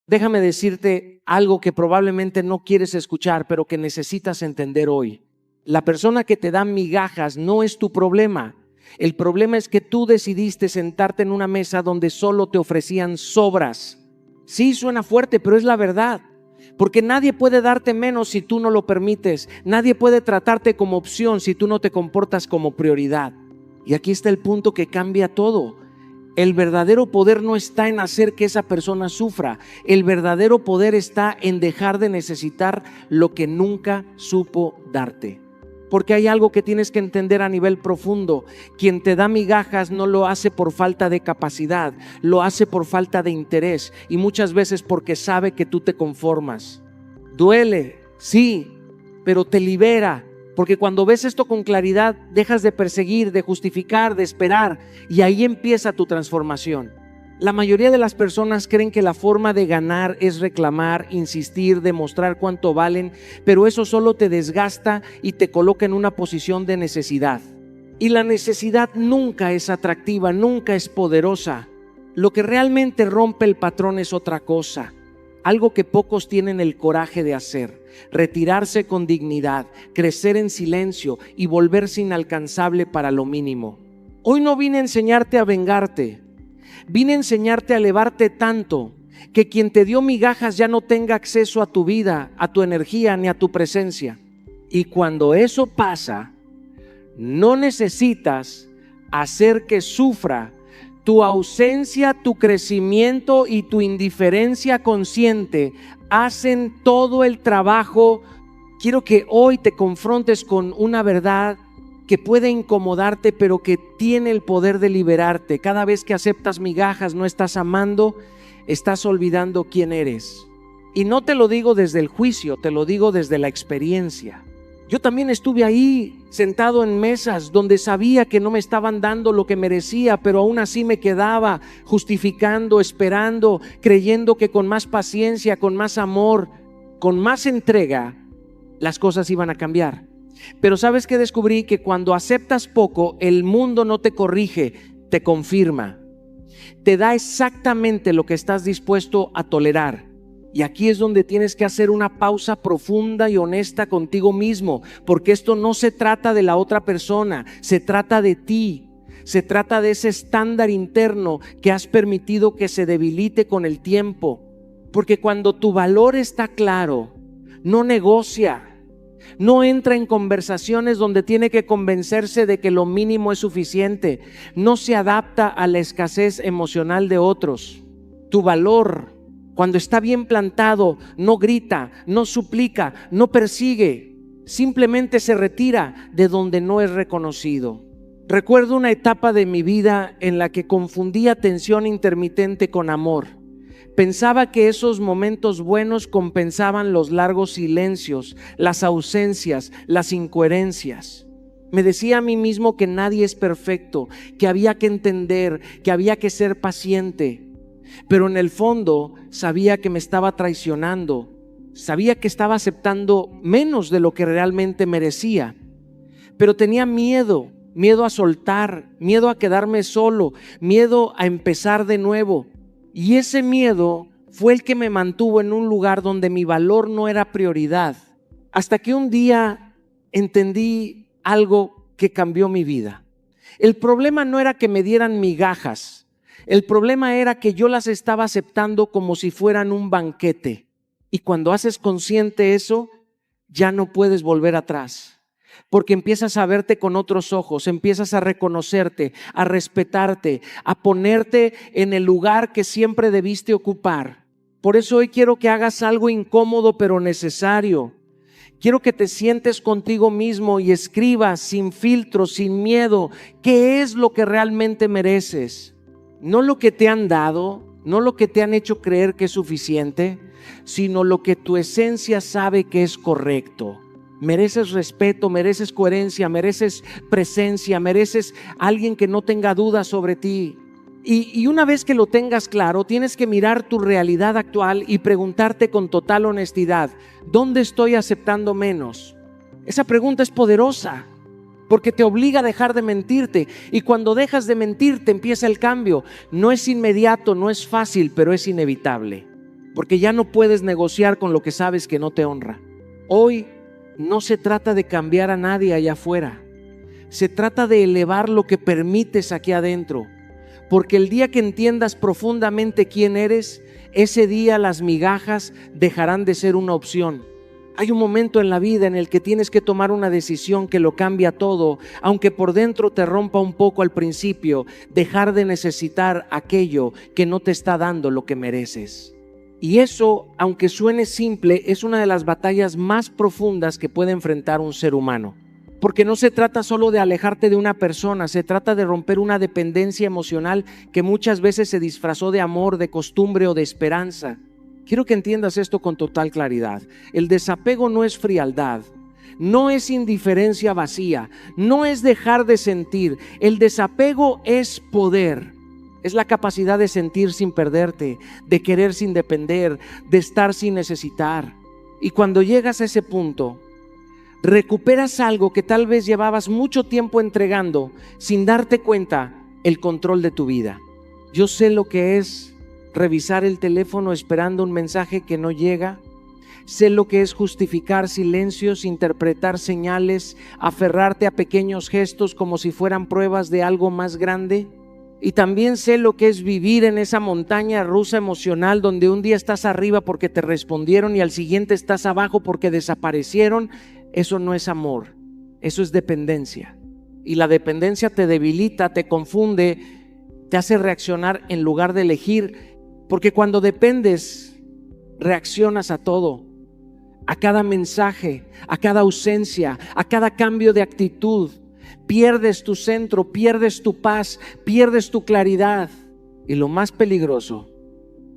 Déjame decirte algo que probablemente no quieres escuchar, pero que necesitas entender hoy. La persona que te da migajas no es tu problema. El problema es que tú decidiste sentarte en una mesa donde solo te ofrecían sobras. Sí, suena fuerte, pero es la verdad. Porque nadie puede darte menos si tú no lo permites. Nadie puede tratarte como opción si tú no te comportas como prioridad. Y aquí está el punto que cambia todo. El verdadero poder no está en hacer que esa persona sufra. El verdadero poder está en dejar de necesitar lo que nunca supo darte. Porque hay algo que tienes que entender a nivel profundo. Quien te da migajas no lo hace por falta de capacidad, lo hace por falta de interés y muchas veces porque sabe que tú te conformas. Duele, sí, pero te libera. Porque cuando ves esto con claridad, dejas de perseguir, de justificar, de esperar, y ahí empieza tu transformación. La mayoría de las personas creen que la forma de ganar es reclamar, insistir, demostrar cuánto valen, pero eso solo te desgasta y te coloca en una posición de necesidad. Y la necesidad nunca es atractiva, nunca es poderosa. Lo que realmente rompe el patrón es otra cosa. Algo que pocos tienen el coraje de hacer: retirarse con dignidad, crecer en silencio y volverse inalcanzable para lo mínimo. Hoy no vine a enseñarte a vengarte, vine a enseñarte a elevarte tanto que quien te dio migajas ya no tenga acceso a tu vida, a tu energía ni a tu presencia. Y cuando eso pasa, no necesitas hacer que sufra. Tu ausencia, tu crecimiento y tu indiferencia consciente hacen todo el trabajo. Quiero que hoy te confrontes con una verdad que puede incomodarte, pero que tiene el poder de liberarte. Cada vez que aceptas migajas, no estás amando, estás olvidando quién eres. Y no te lo digo desde el juicio, te lo digo desde la experiencia. Yo también estuve ahí sentado en mesas donde sabía que no me estaban dando lo que merecía, pero aún así me quedaba justificando, esperando, creyendo que con más paciencia, con más amor, con más entrega, las cosas iban a cambiar. Pero ¿sabes qué descubrí? Que cuando aceptas poco, el mundo no te corrige, te confirma. Te da exactamente lo que estás dispuesto a tolerar. Y aquí es donde tienes que hacer una pausa profunda y honesta contigo mismo, porque esto no se trata de la otra persona, se trata de ti, se trata de ese estándar interno que has permitido que se debilite con el tiempo. Porque cuando tu valor está claro, no negocia, no entra en conversaciones donde tiene que convencerse de que lo mínimo es suficiente, no se adapta a la escasez emocional de otros. Tu valor, cuando está bien plantado, no grita, no suplica, no persigue, simplemente se retira de donde no es reconocido. Recuerdo una etapa de mi vida en la que confundía atención intermitente con amor. Pensaba que esos momentos buenos compensaban los largos silencios, las ausencias, las incoherencias. Me decía a mí mismo que nadie es perfecto, que había que entender, que había que ser paciente. Pero en el fondo sabía que me estaba traicionando, sabía que estaba aceptando menos de lo que realmente merecía. Pero tenía miedo a soltar, miedo a quedarme solo, miedo a empezar de nuevo. Y ese miedo fue el que me mantuvo en un lugar donde mi valor no era prioridad. Hasta que un día entendí algo que cambió mi vida. El problema no era que me dieran migajas. El problema era que yo las estaba aceptando como si fueran un banquete. Y cuando haces consciente eso, ya no puedes volver atrás. Porque empiezas a verte con otros ojos, empiezas a reconocerte, a respetarte, a ponerte en el lugar que siempre debiste ocupar. Por eso hoy quiero que hagas algo incómodo pero necesario. Quiero que te sientes contigo mismo y escribas sin filtro, sin miedo, qué es lo que realmente mereces. No lo que te han dado, no lo que te han hecho creer que es suficiente, sino lo que tu esencia sabe que es correcto. Mereces respeto, mereces coherencia, mereces presencia, mereces alguien que no tenga dudas sobre ti. Y una vez que lo tengas claro, tienes que mirar tu realidad actual y preguntarte con total honestidad: ¿dónde estoy aceptando menos? Esa pregunta es poderosa, porque te obliga a dejar de mentirte. Y cuando dejas de mentirte empieza el cambio. No es inmediato, no es fácil, pero es inevitable. porque ya no puedes negociar con lo que sabes que no te honra. Hoy no se trata de cambiar a nadie allá afuera, se trata de elevar lo que permites aquí adentro, porque el día que entiendas profundamente quién eres, ese día las migajas dejarán de ser una opción. Hay un momento en la vida en el que tienes que tomar una decisión que lo cambia todo, aunque por dentro te rompa un poco al principio, dejar de necesitar aquello que no te está dando lo que mereces. Y eso, aunque suene simple, es una de las batallas más profundas que puede enfrentar un ser humano. Porque no se trata solo de alejarte de una persona, se trata de romper una dependencia emocional que muchas veces se disfrazó de amor, de costumbre o de esperanza. Quiero que entiendas esto con total claridad. El desapego no es frialdad, no es indiferencia vacía, no es dejar de sentir. El desapego es poder. Es la capacidad de sentir sin perderte, de querer sin depender, de estar sin necesitar. Y cuando llegas a ese punto, recuperas algo que tal vez llevabas mucho tiempo entregando sin darte cuenta, el control de tu vida. Yo sé lo que es revisar el teléfono esperando un mensaje que no llega. Sé lo que es justificar silencios, interpretar señales, aferrarte a pequeños gestos como si fueran pruebas de algo más grande. Y también sé lo que es vivir en esa montaña rusa emocional donde un día estás arriba porque te respondieron y al siguiente estás abajo porque desaparecieron. Eso no es amor, eso es dependencia. Y la dependencia te debilita, te confunde, te hace reaccionar en lugar de elegir. Porque cuando dependes, reaccionas a todo, a cada mensaje, a cada ausencia, a cada cambio de actitud. Pierdes tu centro, pierdes tu paz, pierdes tu claridad. Y lo más peligroso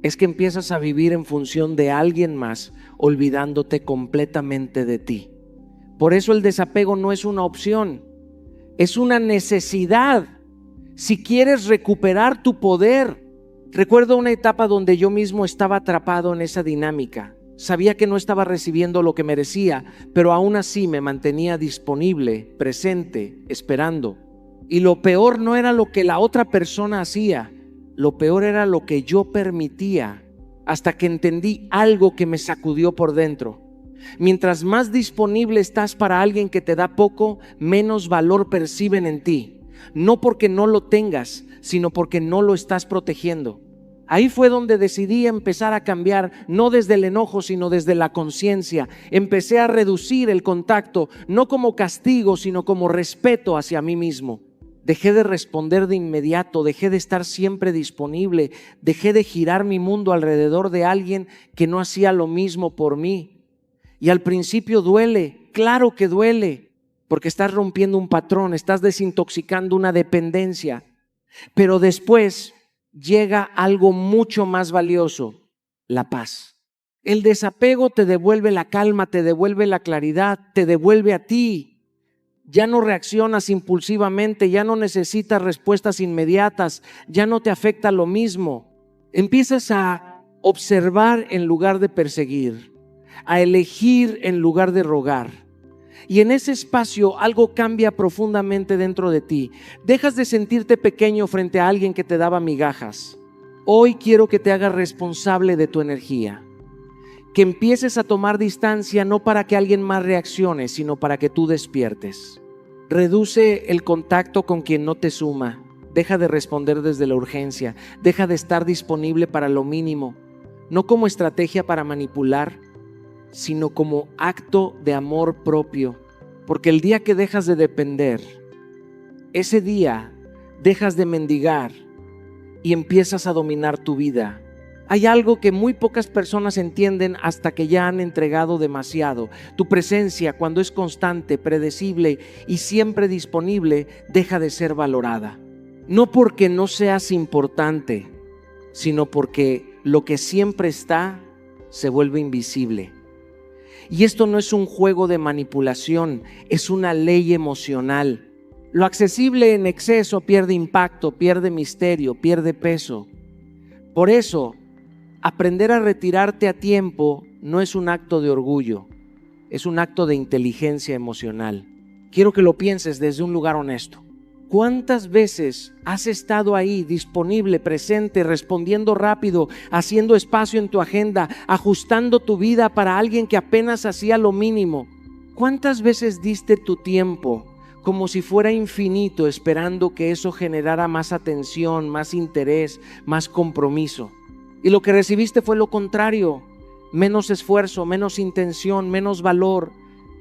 es que empiezas a vivir en función de alguien más, olvidándote completamente de ti. Por eso el desapego no es una opción, es una necesidad. Si quieres recuperar tu poder. Recuerdo una etapa donde yo mismo estaba atrapado en esa dinámica. Sabía que no estaba recibiendo lo que merecía, pero aún así me mantenía disponible, presente, esperando. Y lo peor no era lo que la otra persona hacía, lo peor era lo que yo permitía, hasta que entendí algo que me sacudió por dentro. Mientras más disponible estás para alguien que te da poco, menos valor perciben en ti. No porque no lo tengas, sino porque no lo estás protegiendo. Ahí fue donde decidí empezar a cambiar, no desde el enojo, sino desde la conciencia. Empecé a reducir el contacto, no como castigo, sino como respeto hacia mí mismo. Dejé de responder de inmediato, dejé de estar siempre disponible, dejé de girar mi mundo alrededor de alguien que no hacía lo mismo por mí. Y al principio duele, claro que duele, porque estás rompiendo un patrón, estás desintoxicando una dependencia. Pero después llega algo mucho más valioso, la paz. El desapego te devuelve la calma, te devuelve la claridad, te devuelve a ti. Ya no reaccionas impulsivamente, ya no necesitas respuestas inmediatas, ya no te afecta lo mismo. Empiezas a observar en lugar de perseguir, a elegir en lugar de rogar. Y en ese espacio algo cambia profundamente dentro de ti. Dejas de sentirte pequeño frente a alguien que te daba migajas. Hoy quiero que te hagas responsable de tu energía. Que empieces a tomar distancia no para que alguien más reaccione, sino para que tú despiertes. Reduce el contacto con quien no te suma. Deja de responder desde la urgencia. Deja de estar disponible para lo mínimo. No como estrategia para manipular, sino como acto de amor propio. Porque el día que dejas de depender, ese día dejas de mendigar y empiezas a dominar tu vida. Hay algo que muy pocas personas entienden hasta que ya han entregado demasiado. Tu presencia, cuando es constante, predecible y siempre disponible, deja de ser valorada. No porque no seas importante, sino porque lo que siempre está se vuelve invisible. Y esto no es un juego de manipulación, es una ley emocional. Lo accesible en exceso pierde impacto, pierde misterio, pierde peso. Por eso, aprender a retirarte a tiempo no es un acto de orgullo, es un acto de inteligencia emocional. Quiero que lo pienses desde un lugar honesto. ¿Cuántas veces has estado ahí, disponible, presente, respondiendo rápido, haciendo espacio en tu agenda, ajustando tu vida para alguien que apenas hacía lo mínimo? ¿Cuántas veces diste tu tiempo como si fuera infinito, esperando que eso generara más atención, más interés, más compromiso? Y lo que recibiste fue lo contrario: menos esfuerzo, menos intención, menos valor.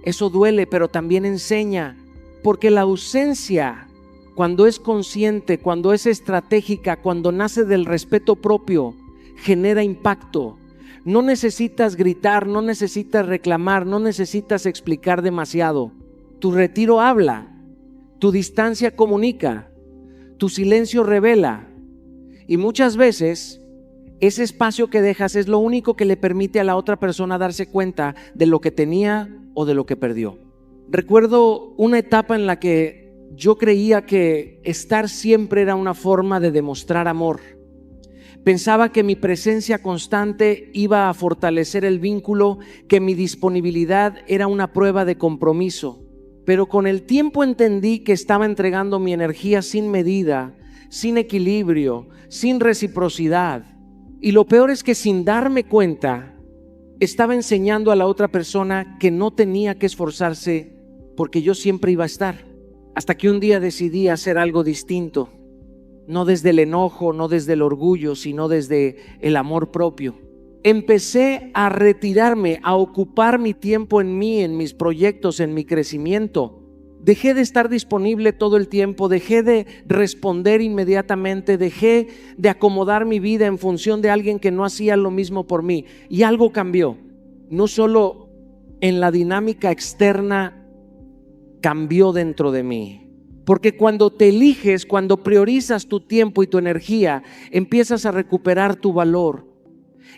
Eso duele, pero también enseña, porque la ausencia, cuando es consciente, cuando es estratégica, cuando nace del respeto propio, genera impacto. No necesitas gritar, no necesitas reclamar, no necesitas explicar demasiado. Tu retiro habla, tu distancia comunica, tu silencio revela. Y muchas veces ese espacio que dejas es lo único que le permite a la otra persona darse cuenta de lo que tenía o de lo que perdió. Recuerdo una etapa en la que yo creía que estar siempre era una forma de demostrar amor. Pensaba que mi presencia constante iba a fortalecer el vínculo, que mi disponibilidad era una prueba de compromiso. Pero con el tiempo entendí que estaba entregando mi energía sin medida, sin equilibrio, sin reciprocidad. Y lo peor es que sin darme cuenta, estaba enseñando a la otra persona que no tenía que esforzarse porque yo siempre iba a estar. Hasta que un día decidí hacer algo distinto, no desde el enojo, no desde el orgullo, sino desde el amor propio. Empecé a retirarme, a ocupar mi tiempo en mí, en mis proyectos, en mi crecimiento. Dejé de estar disponible todo el tiempo, dejé de responder inmediatamente, dejé de acomodar mi vida en función de alguien que no hacía lo mismo por mí. Y algo cambió, no solo en la dinámica externa, cambió dentro de mí. Porque cuando te eliges, cuando priorizas tu tiempo y tu energía, empiezas a recuperar tu valor,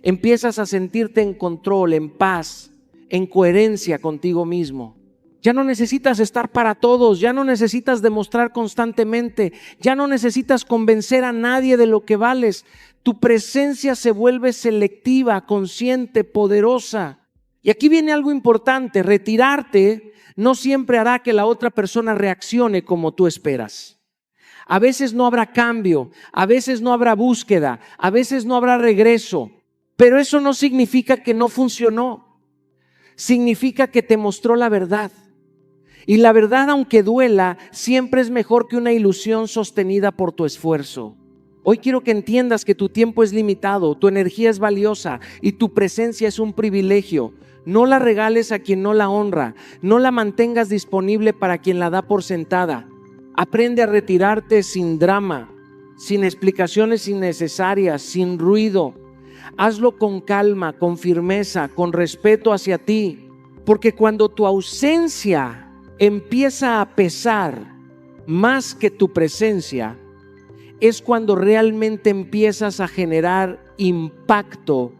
empiezas a sentirte en control, en paz, en coherencia contigo mismo. Ya no necesitas estar para todos, ya no necesitas demostrar constantemente, ya no necesitas convencer a nadie de lo que vales. Tu presencia se vuelve selectiva, consciente, poderosa. Y aquí viene algo importante: retirarte no siempre hará que la otra persona reaccione como tú esperas. A veces no habrá cambio, a veces no habrá búsqueda, a veces no habrá regreso, pero eso no significa que no funcionó. Significa que te mostró la verdad. Y la verdad, aunque duela, siempre es mejor que una ilusión sostenida por tu esfuerzo. Hoy quiero que entiendas que tu tiempo es limitado, tu energía es valiosa y tu presencia es un privilegio. No la regales a quien no la honra, no la mantengas disponible para quien la da por sentada. Aprende a retirarte sin drama, sin explicaciones innecesarias, sin ruido. Hazlo con calma, con firmeza, con respeto hacia ti, porque cuando tu ausencia empieza a pesar más que tu presencia, es cuando realmente empiezas a generar impacto.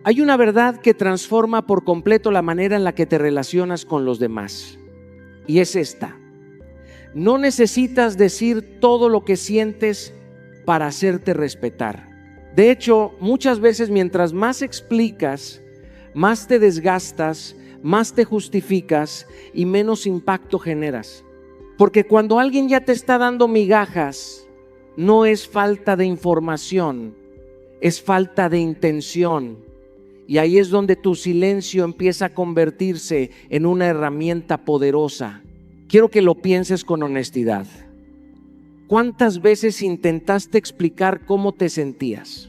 Hay una verdad que transforma por completo la manera en la que te relacionas con los demás, y es esta: no necesitas decir todo lo que sientes para hacerte respetar. De hecho, muchas veces mientras más explicas, más te desgastas, más te justificas y menos impacto generas. Porque cuando alguien ya te está dando migajas, no es falta de información, es falta de intención. Y ahí es donde tu silencio empieza a convertirse en una herramienta poderosa. Quiero que lo pienses con honestidad. ¿Cuántas veces intentaste explicar cómo te sentías?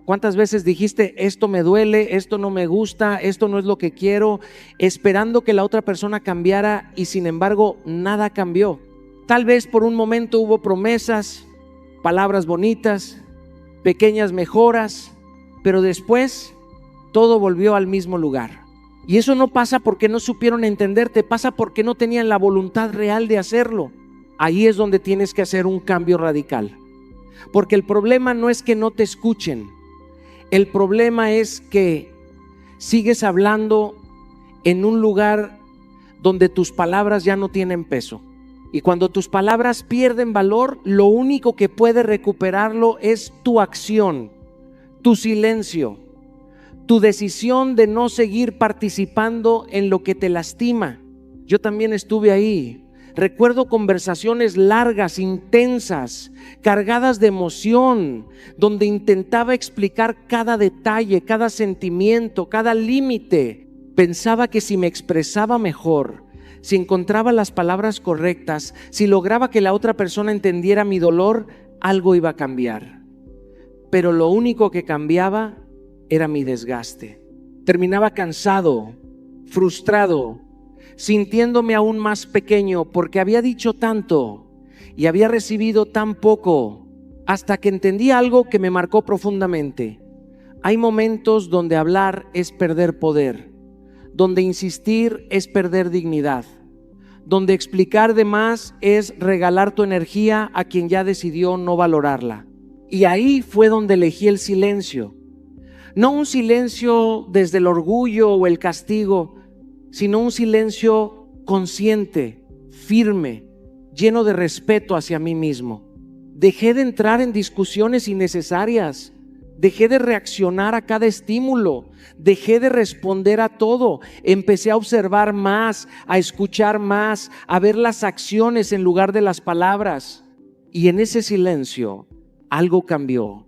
¿Cuántas veces dijiste: esto me duele, esto no me gusta, esto no es lo que quiero, esperando que la otra persona cambiara, y sin embargo nada cambió? Tal vez por un momento hubo promesas, palabras bonitas, pequeñas mejoras, pero después todo volvió al mismo lugar. Y eso no pasa porque no supieron entenderte, pasa porque no tenían la voluntad real de hacerlo. Ahí es donde tienes que hacer un cambio radical. Porque el problema no es que no te escuchen, el problema es que sigues hablando en un lugar donde tus palabras ya no tienen peso. Y cuando tus palabras pierden valor, lo único que puede recuperarlo es tu acción, tu silencio, tu decisión de no seguir participando en lo que te lastima. Yo también estuve ahí. Recuerdo conversaciones largas, intensas, cargadas de emoción, donde intentaba explicar cada detalle, cada sentimiento, cada límite. Pensaba que si me expresaba mejor, si encontraba las palabras correctas, si lograba que la otra persona entendiera mi dolor, algo iba a cambiar. Pero lo único que cambiaba era mi desgaste. Terminaba cansado, frustrado, sintiéndome aún más pequeño porque había dicho tanto y había recibido tan poco, hasta que entendí algo que me marcó profundamente. Hay momentos donde hablar es perder poder, donde insistir es perder dignidad, donde explicar de más es regalar tu energía a quien ya decidió no valorarla. Y ahí fue donde elegí el silencio. No un silencio desde el orgullo o el castigo, sino un silencio consciente, firme, lleno de respeto hacia mí mismo. Dejé de entrar en discusiones innecesarias, dejé de reaccionar a cada estímulo, dejé de responder a todo. Empecé a observar más, a escuchar más, a ver las acciones en lugar de las palabras. Y en ese silencio algo cambió,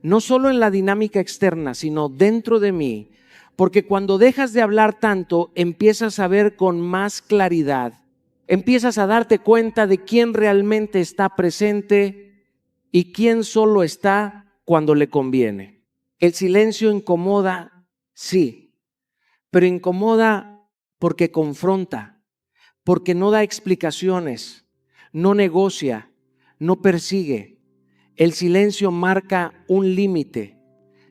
no solo en la dinámica externa, sino dentro de mí. Porque cuando dejas de hablar tanto, empiezas a ver con más claridad. Empiezas a darte cuenta de quién realmente está presente y quién solo está cuando le conviene. El silencio incomoda, sí, pero incomoda porque confronta, porque no da explicaciones, no negocia, no persigue. El silencio marca un límite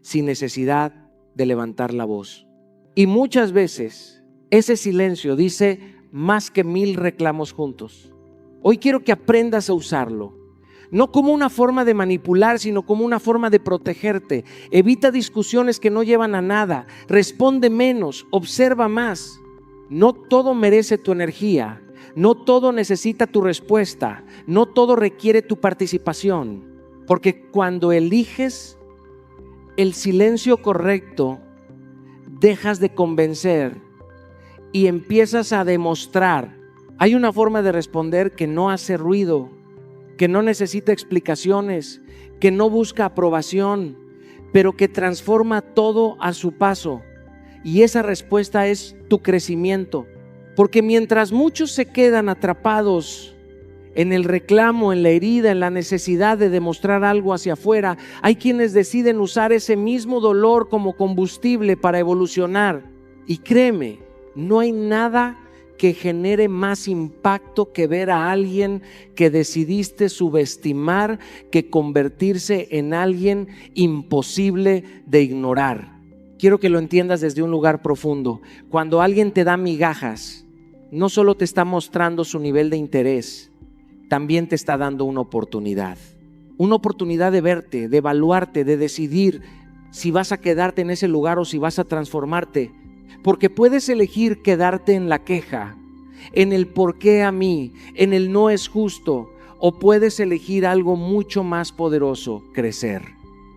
sin necesidad de levantar la voz. Y muchas veces ese silencio dice más que 1000 reclamos juntos. Hoy quiero que aprendas a usarlo, no como una forma de manipular, sino como una forma de protegerte. Evita discusiones que no llevan a nada, responde menos, observa más. No todo merece tu energía, no todo necesita tu respuesta, no todo requiere tu participación, porque cuando eliges el silencio correcto, dejas de convencer y empiezas a demostrar. Hay una forma de responder que no hace ruido, que no necesita explicaciones, que no busca aprobación, pero que transforma todo a su paso. Y esa respuesta es tu crecimiento. Porque mientras muchos se quedan atrapados en el reclamo, en la herida, en la necesidad de demostrar algo hacia afuera, hay quienes deciden usar ese mismo dolor como combustible para evolucionar. Y créeme, no hay nada que genere más impacto que ver a alguien que decidiste subestimar, que convertirse en alguien imposible de ignorar. Quiero que lo entiendas desde un lugar profundo. Cuando alguien te da migajas, no solo te está mostrando su nivel de interés, también te está dando una oportunidad de verte, de evaluarte, de decidir si vas a quedarte en ese lugar o si vas a transformarte. Porque puedes elegir quedarte en la queja, en el por qué a mí, en el no es justo, o puedes elegir algo mucho más poderoso, crecer.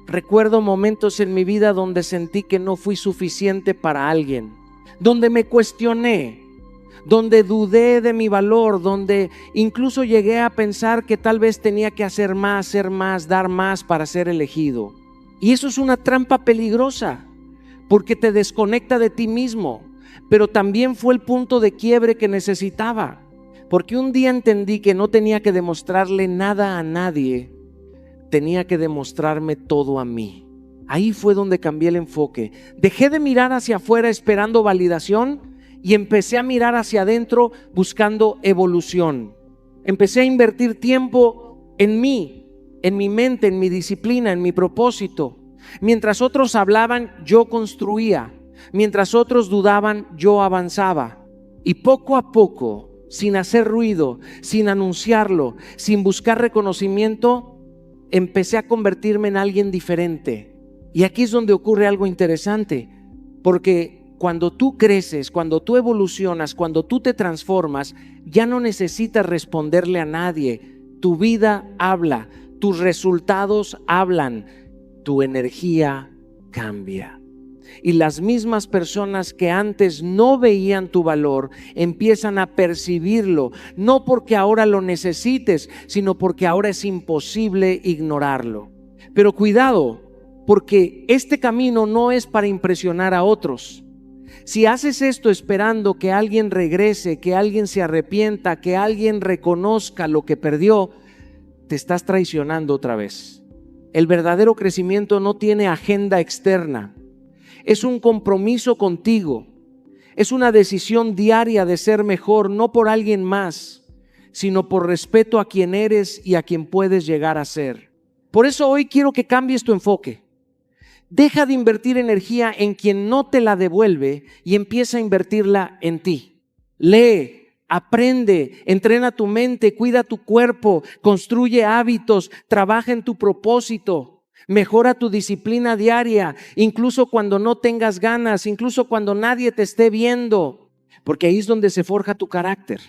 Recuerdo momentos en mi vida donde sentí que no fui suficiente para alguien, donde me cuestioné, donde dudé de mi valor, donde incluso llegué a pensar que tal vez tenía que hacer más, ser más, dar más para ser elegido. Y eso es una trampa peligrosa, porque te desconecta de ti mismo, pero también fue el punto de quiebre que necesitaba, porque un día entendí que no tenía que demostrarle nada a nadie, tenía que demostrarme todo a mí. Ahí fue donde cambié el enfoque. Dejé de mirar hacia afuera esperando validación y empecé a mirar hacia adentro buscando evolución. Empecé a invertir tiempo en mí, en mi mente, en mi disciplina, en mi propósito. Mientras otros hablaban, yo construía. Mientras otros dudaban, yo avanzaba. Y poco a poco, sin hacer ruido, sin anunciarlo, sin buscar reconocimiento, empecé a convertirme en alguien diferente. Y aquí es donde ocurre algo interesante, porque cuando tú creces, cuando tú evolucionas, cuando tú te transformas, ya no necesitas responderle a nadie. Tu vida habla, tus resultados hablan, tu energía cambia. y las mismas personas que antes no veían tu valor empiezan a percibirlo, no porque ahora lo necesites, sino porque ahora es imposible ignorarlo. Pero cuidado, porque este camino no es para impresionar a otros. Si haces esto esperando que alguien regrese, que alguien se arrepienta, que alguien reconozca lo que perdió, te estás traicionando otra vez. El verdadero crecimiento no tiene agenda externa. Es un compromiso contigo. Es una decisión diaria de ser mejor, no por alguien más, sino por respeto a quien eres y a quien puedes llegar a ser. Por eso hoy quiero que cambies tu enfoque. Deja de invertir energía en quien no te la devuelve y empieza a invertirla en ti. Lee, aprende, entrena tu mente, cuida tu cuerpo, construye hábitos, trabaja en tu propósito, mejora tu disciplina diaria, incluso cuando no tengas ganas, incluso cuando nadie te esté viendo, porque ahí es donde se forja tu carácter.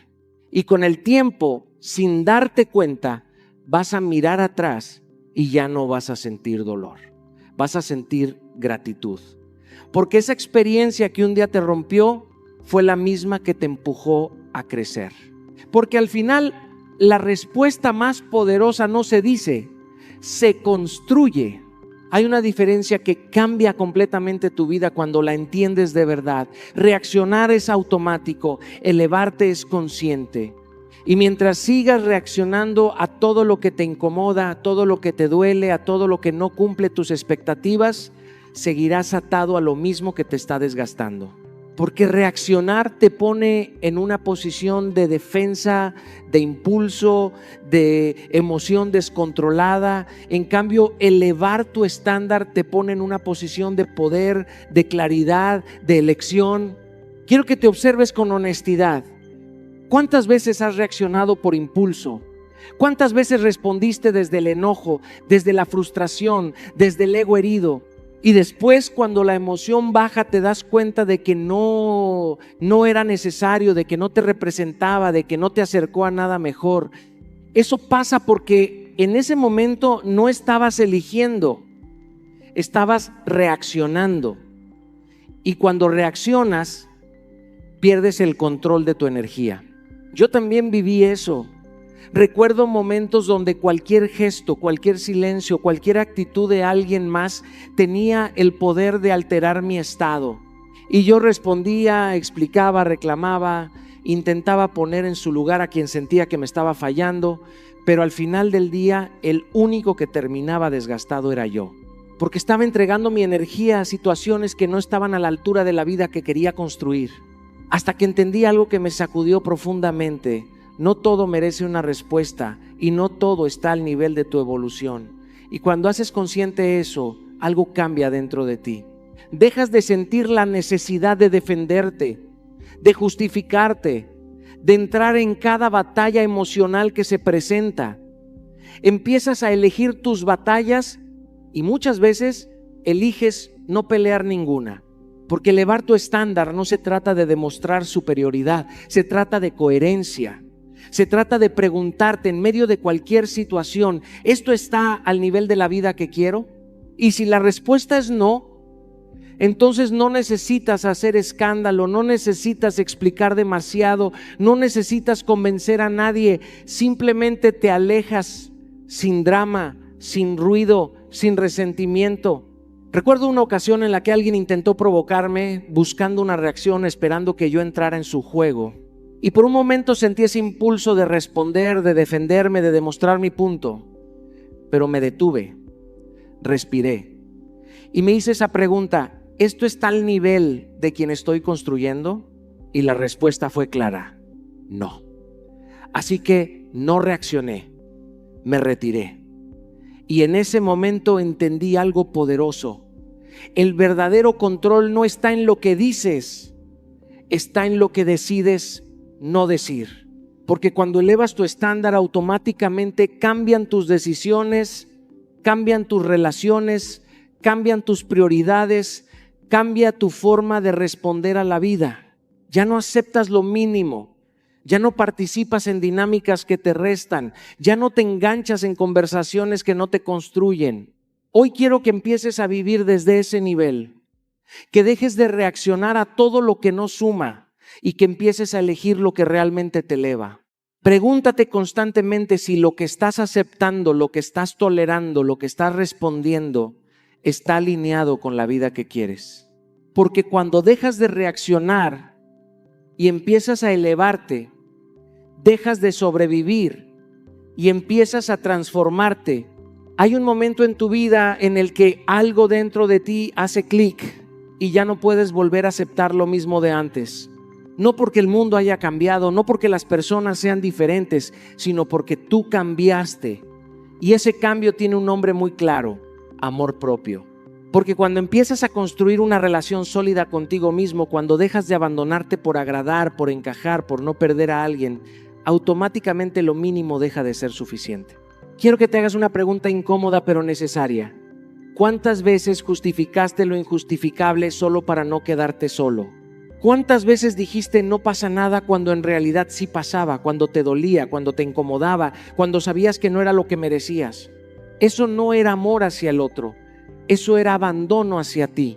Y con el tiempo, sin darte cuenta, vas a mirar atrás y ya no vas a sentir dolor. Vas a sentir gratitud, porque esa experiencia que un día te rompió fue la misma que te empujó a crecer. Porque al final la respuesta más poderosa no se dice, se construye. Hay una diferencia que cambia completamente tu vida cuando la entiendes de verdad. Reaccionar es automático, elevarte es consciente. Y mientras sigas reaccionando a todo lo que te incomoda, a todo lo que te duele, a todo lo que no cumple tus expectativas, seguirás atado a lo mismo que te está desgastando. Porque reaccionar te pone en una posición de defensa, de impulso, de emoción descontrolada. En cambio, elevar tu estándar te pone en una posición de poder, de claridad, de elección. Quiero que te observes con honestidad. ¿Cuántas veces has reaccionado por impulso? ¿Cuántas veces respondiste desde el enojo, desde la frustración, desde el ego herido? Y después, cuando la emoción baja, te das cuenta de que no era necesario, de que no te representaba, de que no te acercó a nada mejor. Eso pasa porque en ese momento no estabas eligiendo, estabas reaccionando. Y cuando reaccionas, pierdes el control de tu energía. Yo también viví eso. Recuerdo momentos donde cualquier gesto, cualquier silencio, cualquier actitud de alguien más tenía el poder de alterar mi estado. Y yo respondía, explicaba, reclamaba, intentaba poner en su lugar a quien sentía que me estaba fallando, pero al final del día el único que terminaba desgastado era yo. Porque estaba entregando mi energía a situaciones que no estaban a la altura de la vida que quería construir. Hasta que entendí algo que me sacudió profundamente. No todo merece una respuesta y no todo está al nivel de tu evolución. Y cuando haces consciente eso, algo cambia dentro de ti. Dejas de sentir la necesidad de defenderte, de justificarte, de entrar en cada batalla emocional que se presenta. Empiezas a elegir tus batallas y muchas veces eliges no pelear ninguna. Porque elevar tu estándar no se trata de demostrar superioridad, se trata de coherencia. Se trata de preguntarte en medio de cualquier situación, ¿esto está al nivel de la vida que quiero? Y si la respuesta es no, entonces no necesitas hacer escándalo, no necesitas explicar demasiado, no necesitas convencer a nadie, simplemente te alejas sin drama, sin ruido, sin resentimiento. Recuerdo una ocasión en la que alguien intentó provocarme buscando una reacción, esperando que yo entrara en su juego. Y por un momento sentí ese impulso de responder, de defenderme, de demostrar mi punto. Pero me detuve, respiré y me hice esa pregunta, ¿esto está al nivel de quien estoy construyendo? Y la respuesta fue clara, no. Así que no reaccioné, me retiré. Y en ese momento entendí algo poderoso. El verdadero control no está en lo que dices, está en lo que decides no decir. Porque cuando elevas tu estándar, automáticamente cambian tus decisiones, cambian tus relaciones, cambian tus prioridades, cambia tu forma de responder a la vida. Ya no aceptas lo mínimo. Ya no participas en dinámicas que te restan, ya no te enganchas en conversaciones que no te construyen. Hoy quiero que empieces a vivir desde ese nivel, que dejes de reaccionar a todo lo que no suma y que empieces a elegir lo que realmente te eleva. Pregúntate constantemente si lo que estás aceptando, lo que estás tolerando, lo que estás respondiendo está alineado con la vida que quieres. Porque cuando dejas de reaccionar y empiezas a elevarte, dejas de sobrevivir y empiezas a transformarte. Hay un momento en tu vida en el que algo dentro de ti hace clic y ya no puedes volver a aceptar lo mismo de antes. No porque el mundo haya cambiado, no porque las personas sean diferentes, sino porque tú cambiaste. Y ese cambio tiene un nombre muy claro: amor propio. Porque cuando empiezas a construir una relación sólida contigo mismo, cuando dejas de abandonarte por agradar, por encajar, por no perder a alguien, automáticamente lo mínimo deja de ser suficiente. Quiero que te hagas una pregunta incómoda pero necesaria. ¿Cuántas veces justificaste lo injustificable solo para no quedarte solo? ¿Cuántas veces dijiste no pasa nada cuando en realidad sí pasaba, cuando te dolía, cuando te incomodaba, cuando sabías que no era lo que merecías? Eso no era amor hacia el otro, eso era abandono hacia ti.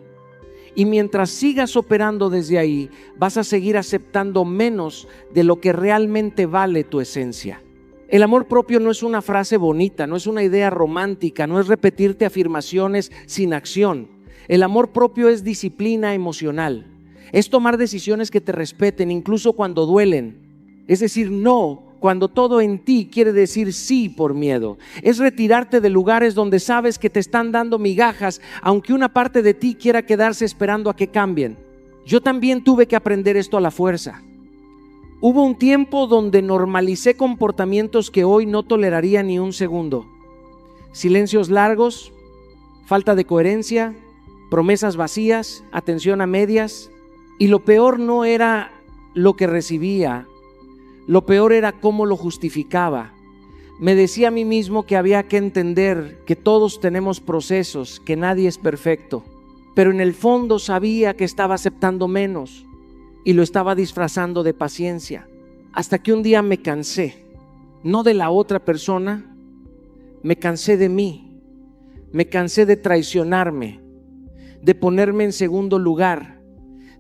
Y mientras sigas operando desde ahí, vas a seguir aceptando menos de lo que realmente vale tu esencia. El amor propio no es una frase bonita, no es una idea romántica, no es repetirte afirmaciones sin acción. El amor propio es disciplina emocional. Es tomar decisiones que te respeten, incluso cuando duelen. Es decir, no, cuando todo en ti quiere decir sí por miedo. Es retirarte de lugares donde sabes que te están dando migajas, aunque una parte de ti quiera quedarse esperando a que cambien. Yo también tuve que aprender esto a la fuerza. Hubo un tiempo donde normalicé comportamientos que hoy no toleraría ni un segundo. Silencios largos, falta de coherencia, promesas vacías, atención a medias. Y lo peor no era lo que recibía, lo peor era cómo lo justificaba. Me decía a mí mismo que había que entender que todos tenemos procesos, que nadie es perfecto, pero en el fondo sabía que estaba aceptando menos y lo estaba disfrazando de paciencia. Hasta que un día me cansé, no de la otra persona, me cansé de mí, me cansé de traicionarme, de ponerme en segundo lugar,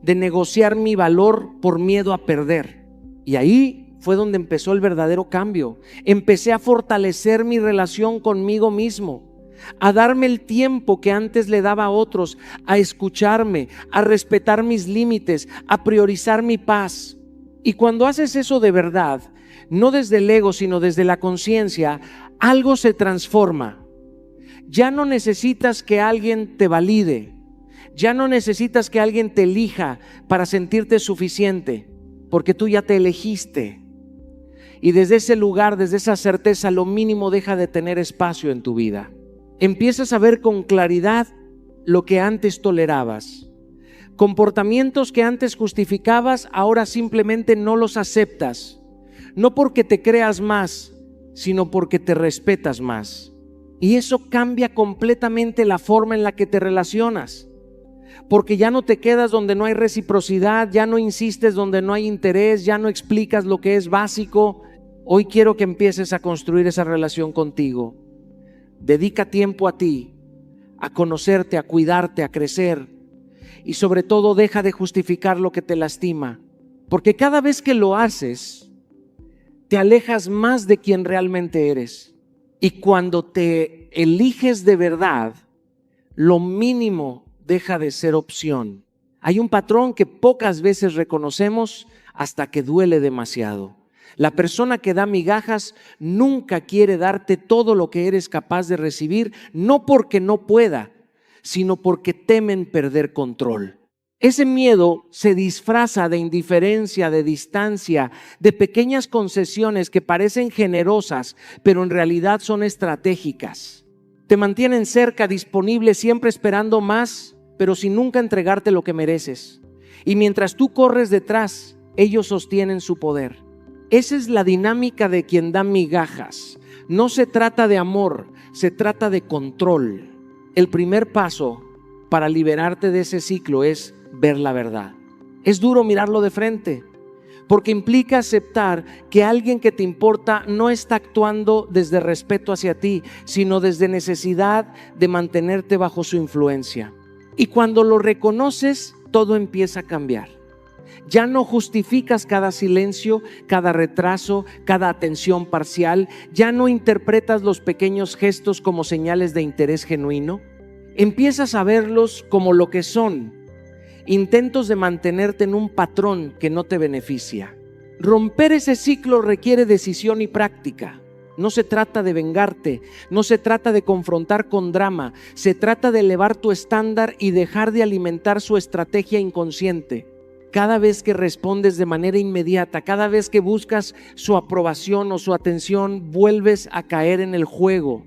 de negociar mi valor por miedo a perder. Y ahí fue donde empezó el verdadero cambio. Empecé a fortalecer mi relación conmigo mismo, a darme el tiempo que antes le daba a otros, a escucharme, a respetar mis límites, a priorizar mi paz. Y cuando haces eso de verdad, no desde el ego, sino desde la conciencia, algo se transforma. Ya no necesitas que alguien te valide. Ya no necesitas que alguien te elija para sentirte suficiente, porque tú ya te elegiste. Y desde ese lugar, desde esa certeza, lo mínimo deja de tener espacio en tu vida. Empiezas a ver con claridad lo que antes tolerabas. Comportamientos que antes justificabas, ahora simplemente no los aceptas. No porque te creas más, sino porque te respetas más. Y eso cambia completamente la forma en la que te relacionas. Porque ya no te quedas donde no hay reciprocidad, ya no insistes donde no hay interés, ya no explicas lo que es básico. Hoy quiero que empieces a construir esa relación contigo. Dedica tiempo a ti, a conocerte, a cuidarte, a crecer. Y sobre todo deja de justificar lo que te lastima. Porque cada vez que lo haces, te alejas más de quien realmente eres. Y cuando te eliges de verdad, lo mínimo deja de ser opción. Hay un patrón que pocas veces reconocemos hasta que duele demasiado. La persona que da migajas nunca quiere darte todo lo que eres capaz de recibir, no porque no pueda, sino porque temen perder control. Ese miedo se disfraza de indiferencia, de distancia, de pequeñas concesiones que parecen generosas, pero en realidad son estratégicas. Te mantienen cerca, disponible, siempre esperando más, pero sin nunca entregarte lo que mereces. Y mientras tú corres detrás, ellos sostienen su poder. Esa es la dinámica de quien da migajas. No se trata de amor, se trata de control. El primer paso para liberarte de ese ciclo es ver la verdad. Es duro mirarlo de frente, porque implica aceptar que alguien que te importa no está actuando desde respeto hacia ti, sino desde necesidad de mantenerte bajo su influencia. Y cuando lo reconoces, todo empieza a cambiar. Ya no justificas cada silencio, cada retraso, cada atención parcial. Ya no interpretas los pequeños gestos como señales de interés genuino. Empiezas a verlos como lo que son: intentos de mantenerte en un patrón que no te beneficia. Romper ese ciclo requiere decisión y práctica. No se trata de vengarte, no se trata de confrontar con drama, se trata de elevar tu estándar y dejar de alimentar su estrategia inconsciente. Cada vez que respondes de manera inmediata, cada vez que buscas su aprobación o su atención, vuelves a caer en el juego.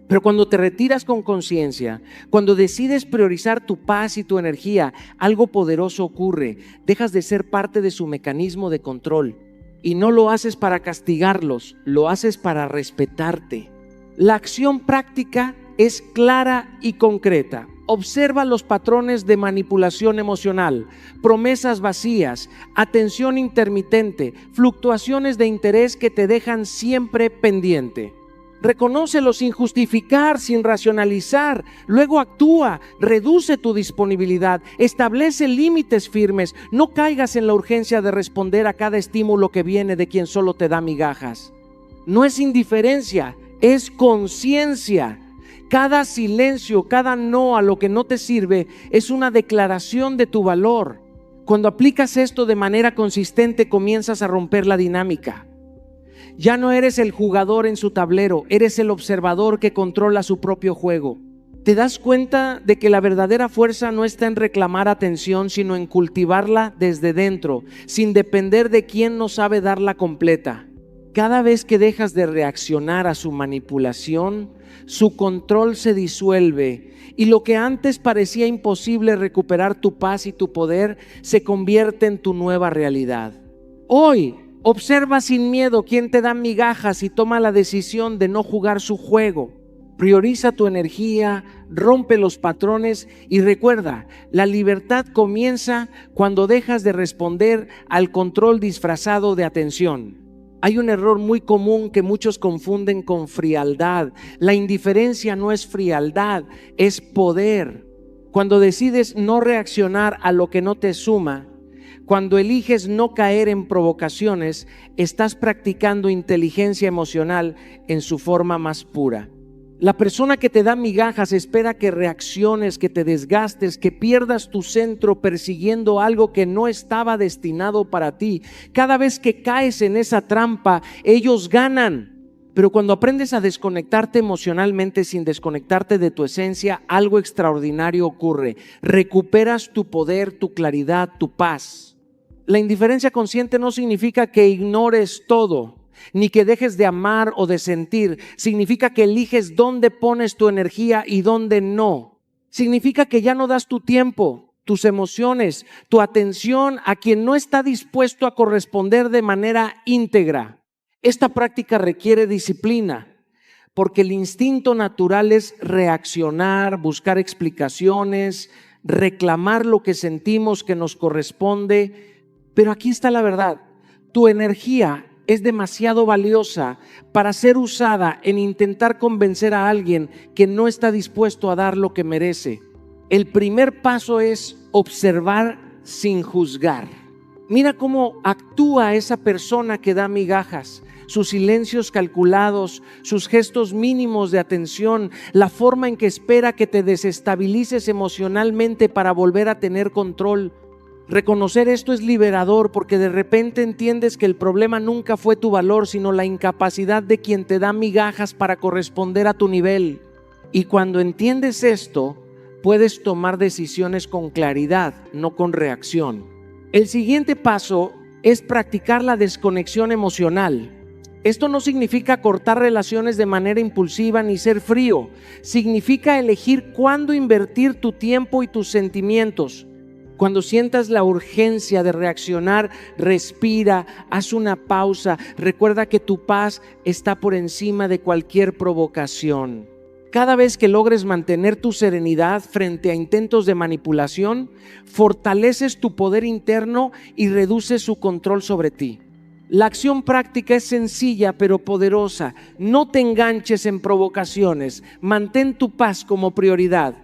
Pero cuando te retiras con conciencia, cuando decides priorizar tu paz y tu energía, algo poderoso ocurre. Dejas de ser parte de su mecanismo de control. Y no lo haces para castigarlos, lo haces para respetarte. La acción práctica es clara y concreta. Observa los patrones de manipulación emocional, promesas vacías, atención intermitente, fluctuaciones de interés que te dejan siempre pendiente. Reconócelo sin justificar, sin racionalizar. Luego actúa, reduce tu disponibilidad, establece límites firmes. No caigas en la urgencia de responder a cada estímulo que viene de quien solo te da migajas. No es indiferencia, es conciencia. Cada silencio, cada no a lo que no te sirve es una declaración de tu valor. Cuando aplicas esto de manera consistente, comienzas a romper la dinámica. Ya no eres el jugador en su tablero, eres el observador que controla su propio juego. Te das cuenta de que la verdadera fuerza no está en reclamar atención, sino en cultivarla desde dentro, sin depender de quien no sabe darla completa. Cada vez que dejas de reaccionar a su manipulación, su control se disuelve y lo que antes parecía imposible recuperar tu paz y tu poder se convierte en tu nueva realidad. Hoy, observa sin miedo quién te da migajas y toma la decisión de no jugar su juego. Prioriza tu energía, rompe los patrones y recuerda, la libertad comienza cuando dejas de responder al control disfrazado de atención. Hay un error muy común que muchos confunden con frialdad. La indiferencia no es frialdad, es poder. Cuando decides no reaccionar a lo que no te suma, cuando eliges no caer en provocaciones, estás practicando inteligencia emocional en su forma más pura. La persona que te da migajas espera que reacciones, que te desgastes, que pierdas tu centro persiguiendo algo que no estaba destinado para ti. Cada vez que caes en esa trampa, ellos ganan. Pero cuando aprendes a desconectarte emocionalmente sin desconectarte de tu esencia, algo extraordinario ocurre. Recuperas tu poder, tu claridad, tu paz. La indiferencia consciente no significa que ignores todo, ni que dejes de amar o de sentir. Significa que eliges dónde pones tu energía y dónde no. Significa que ya no das tu tiempo, tus emociones, tu atención a quien no está dispuesto a corresponder de manera íntegra. Esta práctica requiere disciplina, porque el instinto natural es reaccionar, buscar explicaciones, reclamar lo que sentimos que nos corresponde. Pero aquí está la verdad: tu energía es demasiado valiosa para ser usada en intentar convencer a alguien que no está dispuesto a dar lo que merece. El primer paso es observar sin juzgar. Mira cómo actúa esa persona que da migajas, sus silencios calculados, sus gestos mínimos de atención, la forma en que espera que te desestabilices emocionalmente para volver a tener control. Reconocer esto es liberador, porque de repente entiendes que el problema nunca fue tu valor, sino la incapacidad de quien te da migajas para corresponder a tu nivel. Y cuando entiendes esto, puedes tomar decisiones con claridad, no con reacción. El siguiente paso es practicar la desconexión emocional. Esto no significa cortar relaciones de manera impulsiva ni ser frío. Significa elegir cuándo invertir tu tiempo y tus sentimientos. Cuando sientas la urgencia de reaccionar, respira, haz una pausa. Recuerda que tu paz está por encima de cualquier provocación. Cada vez que logres mantener tu serenidad frente a intentos de manipulación, fortaleces tu poder interno y reduces su control sobre ti. La acción práctica es sencilla pero poderosa. No te enganches en provocaciones. Mantén tu paz como prioridad.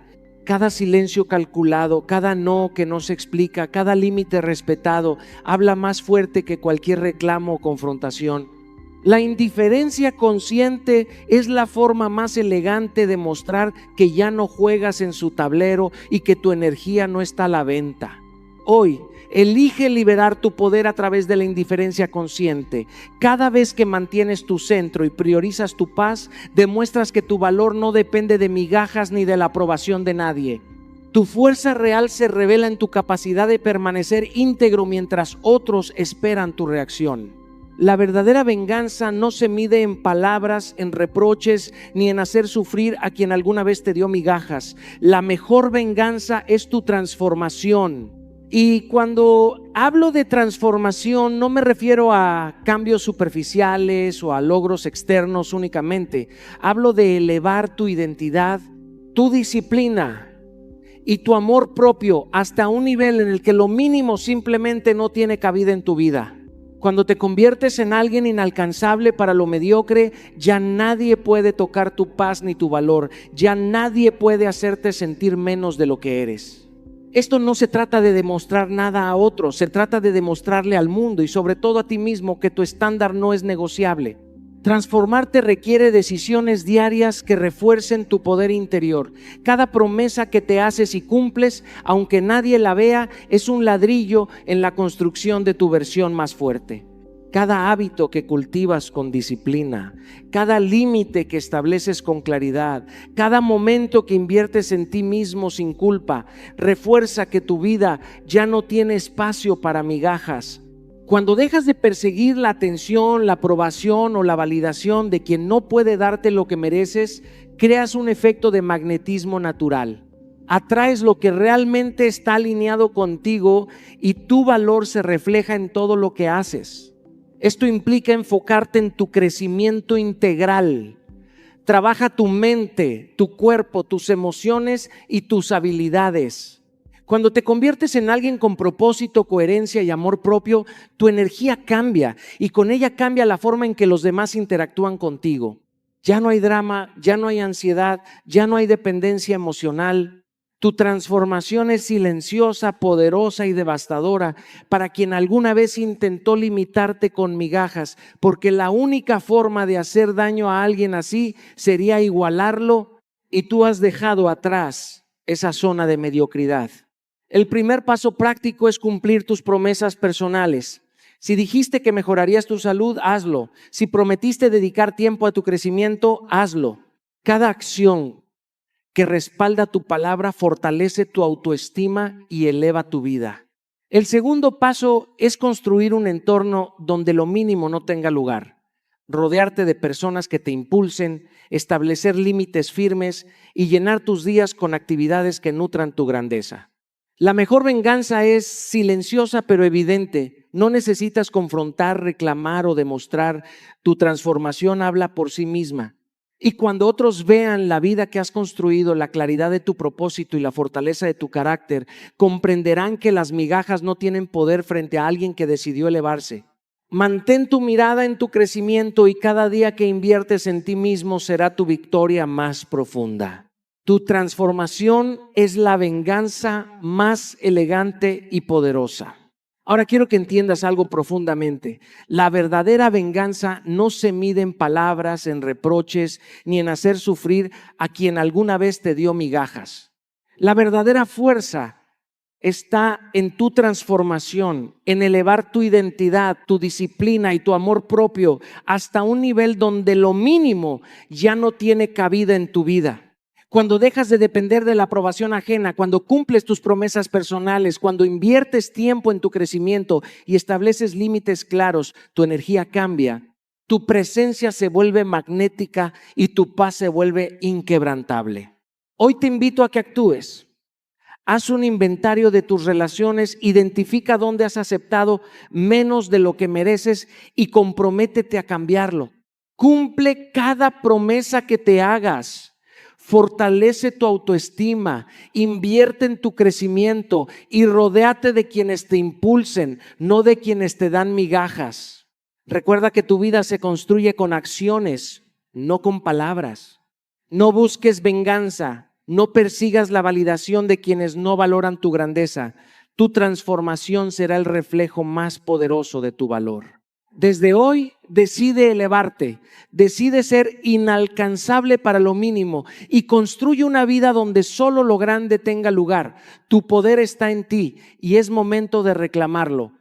Cada silencio calculado, cada no que no se explica, cada límite respetado, habla más fuerte que cualquier reclamo o confrontación. La indiferencia consciente es la forma más elegante de mostrar que ya no juegas en su tablero y que tu energía no está a la venta. Hoy, elige liberar tu poder a través de la indiferencia consciente. Cada vez que mantienes tu centro y priorizas tu paz, demuestras que tu valor no depende de migajas ni de la aprobación de nadie. Tu fuerza real se revela en tu capacidad de permanecer íntegro mientras otros esperan tu reacción. La verdadera venganza no se mide en palabras, en reproches, ni en hacer sufrir a quien alguna vez te dio migajas. La mejor venganza es tu transformación. Y cuando hablo de transformación, no me refiero a cambios superficiales o a logros externos únicamente. Hablo de elevar tu identidad, tu disciplina y tu amor propio hasta un nivel en el que lo mínimo simplemente no tiene cabida en tu vida. Cuando te conviertes en alguien inalcanzable para lo mediocre, ya nadie puede tocar tu paz ni tu valor. Ya nadie puede hacerte sentir menos de lo que eres. Esto no se trata de demostrar nada a otros, se trata de demostrarle al mundo y sobre todo a ti mismo que tu estándar no es negociable. Transformarte requiere decisiones diarias que refuercen tu poder interior. Cada promesa que te haces y cumples, aunque nadie la vea, es un ladrillo en la construcción de tu versión más fuerte. Cada hábito que cultivas con disciplina, cada límite que estableces con claridad, cada momento que inviertes en ti mismo sin culpa, refuerza que tu vida ya no tiene espacio para migajas. Cuando dejas de perseguir la atención, la aprobación o la validación de quien no puede darte lo que mereces, creas un efecto de magnetismo natural. Atraes lo que realmente está alineado contigo y tu valor se refleja en todo lo que haces. Esto implica enfocarte en tu crecimiento integral. Trabaja tu mente, tu cuerpo, tus emociones y tus habilidades. Cuando te conviertes en alguien con propósito, coherencia y amor propio, tu energía cambia y con ella cambia la forma en que los demás interactúan contigo. Ya no hay drama, ya no hay ansiedad, ya no hay dependencia emocional. Tu transformación es silenciosa, poderosa y devastadora para quien alguna vez intentó limitarte con migajas, porque la única forma de hacer daño a alguien así sería igualarlo y tú has dejado atrás esa zona de mediocridad. El primer paso práctico es cumplir tus promesas personales. Si dijiste que mejorarías tu salud, hazlo. Si prometiste dedicar tiempo a tu crecimiento, hazlo. Cada acción que respalda tu palabra fortalece tu autoestima y eleva tu vida. El segundo paso es construir un entorno donde lo mínimo no tenga lugar. Rodearte de personas que te impulsen, establecer límites firmes y llenar tus días con actividades que nutran tu grandeza. La mejor venganza es silenciosa pero evidente. No necesitas confrontar, reclamar o demostrar. Tu transformación habla por sí misma. Y cuando otros vean la vida que has construido, la claridad de tu propósito y la fortaleza de tu carácter, comprenderán que las migajas no tienen poder frente a alguien que decidió elevarse. Mantén tu mirada en tu crecimiento y cada día que inviertes en ti mismo será tu victoria más profunda. Tu transformación es la venganza más elegante y poderosa. Ahora quiero que entiendas algo profundamente. La verdadera venganza no se mide en palabras, en reproches, ni en hacer sufrir a quien alguna vez te dio migajas. La verdadera fuerza está en tu transformación, en elevar tu identidad, tu disciplina y tu amor propio hasta un nivel donde lo mínimo ya no tiene cabida en tu vida. Cuando dejas de depender de la aprobación ajena, cuando cumples tus promesas personales, cuando inviertes tiempo en tu crecimiento y estableces límites claros, tu energía cambia, tu presencia se vuelve magnética y tu paz se vuelve inquebrantable. Hoy te invito a que actúes. Haz un inventario de tus relaciones, identifica dónde has aceptado menos de lo que mereces y comprométete a cambiarlo. Cumple cada promesa que te hagas. Fortalece tu autoestima, invierte en tu crecimiento y rodéate de quienes te impulsen, no de quienes te dan migajas. Recuerda que tu vida se construye con acciones, no con palabras. No busques venganza, No persigas la validación de quienes no valoran tu grandeza. Tu transformación será el reflejo más poderoso de tu valor. Desde hoy decide elevarte, decide ser inalcanzable para lo mínimo y construye una vida donde solo lo grande tenga lugar. Tu poder está en ti y es momento de reclamarlo.